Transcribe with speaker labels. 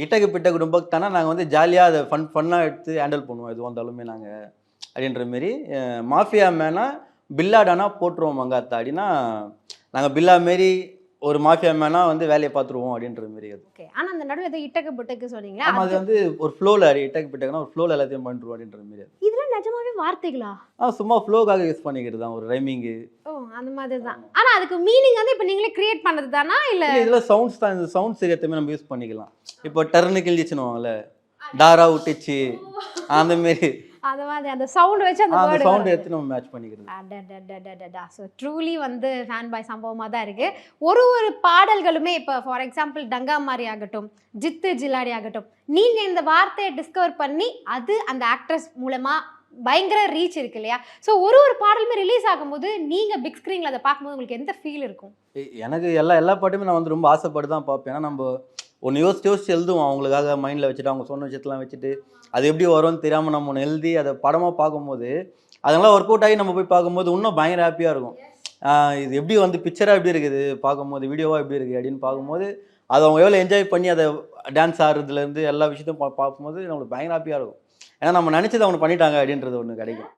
Speaker 1: இட்டக்கு பிட்ட குடும்பம் தானே நாங்கள் வந்து ஜாலியாக அதை ஃபன்னாக எடுத்து ஹேண்டில் பண்ணுவோம் எதுவாக இருந்தாலுமே நாங்கள் அப்படின்ற மாரி. மாஃபியா மேனா பில்லாடானா போட்டுருவோம் மங்காத்தாடினா நாங்கள் பில்லா மாரி ஒரு மாஃபியா மேனா வந்து வேலையை பார்த்துருவோம் அப்படின்ற மாரி. அது
Speaker 2: ஓகே. ஆனால் அந்த நடுவில் ஏதோ இட்டக்கு புட்டக்கு சொன்னீங்களா?
Speaker 1: ஆமாம், அது வந்து ஒரு ஃப்ளோவில் இட்டக்கு பிட்டக்குனா ஒரு ஃப்ளோவில் எல்லாத்தையும் பண்ணிருவோம் அப்படின்ற மாரி.
Speaker 2: இதெல்லாம் நிஜமாவே வார்த்தைகளா?
Speaker 1: சும்மா ஃப்ளோக்காக யூஸ் பண்ணிக்கிறது தான், ஒரு ரைமிங்கு.
Speaker 2: ஓ, அந்த மாதிரி தான். ஆனால் அதுக்கு மீனிங் வந்து இப்போ நீங்களே கிரியேட் பண்ணது தானா இல்லை?
Speaker 1: இதில் சவுண்ட்ஸ் தான், இந்த சவுண்ட்ஸ் எல்லாத்தையுமே நம்ம யூஸ் பண்ணிக்கலாம். இப்போ டர்னு கிழிச்சுனுவாங்கல்ல, டாரா விட்டுச்சு அந்த மாரி,
Speaker 2: அந்த மாதிரி அந்த சவுண்ட் வச்சு அந்த
Speaker 1: அந்த
Speaker 2: வேர்டு
Speaker 1: சவுண்ட் எடுத்து நம்ம மேட்ச் பண்ணிக்கிறது.
Speaker 2: ஸோ ட்ரூலி வந்து ஃபேன் பாய் சம்பவமாக தான் இருக்குது. ஒரு ஒரு பாடல்களுமே இப்போ ஃபார் எக்ஸாம்பிள் டங்கா மாதிரி ஆகட்டும், ஜித்து ஜில்லாடி ஆகட்டும், நீங்கள் இந்த வார்த்தையை டிஸ்கவர் பண்ணி அது அந்த ஆக்ட்ரஸ் மூலமாக பயங்கர ரீச் இருக்கு இல்லையா? ஸோ ஒரு ஒரு பாடலுமே ரிலீஸ் ஆகும்போது நீங்கள் பிக் ஸ்க்ரீனில் அதை பார்க்கும்போது உங்களுக்கு எந்த ஃபீல் இருக்கும்?
Speaker 1: எனக்கு எல்லா பாட்டுமே நான் வந்து ரொம்ப ஆசைப்பட்டு தான் பார்ப்பேன். ஏன்னா நம்ம ஒன்று யோசிச்சு எழுதுவோம் அவங்களுக்காக மைண்டில் வச்சுட்டு, அவங்க சொன்ன விஷயத்தெலாம் வச்சுட்டு அது எப்படி வரும்னு தெரியாமல் நம்ம ஒன்று எழுதி அதை படமாக பார்க்கும்போது அதெல்லாம் ஒர்க் அவுட் ஆகி நம்ம போய் பார்க்கும்போது இன்னும் பயங்கர ஹாப்பியாக இருக்கும். இது எப்படி வந்து பிக்சராக எப்படி இருக்குது பார்க்கும்போது, வீடியோவாக எப்படி இருக்குது அப்படின்னு பார்க்கும்போது, அதை அவங்க எவ்வளோ என்ஜாய் பண்ணி அதை டான்ஸ் ஆடுறதுலேருந்து எல்லா விஷயத்தையும் பார்க்கும்போது நம்மளுக்கு பயங்கர ஹாப்பியாக இருக்கும். ஏன்னா நம்ம நினச்சதை அவங்க பண்ணிட்டாங்க அப்படின்றது ஒன்று கிடைக்கும்.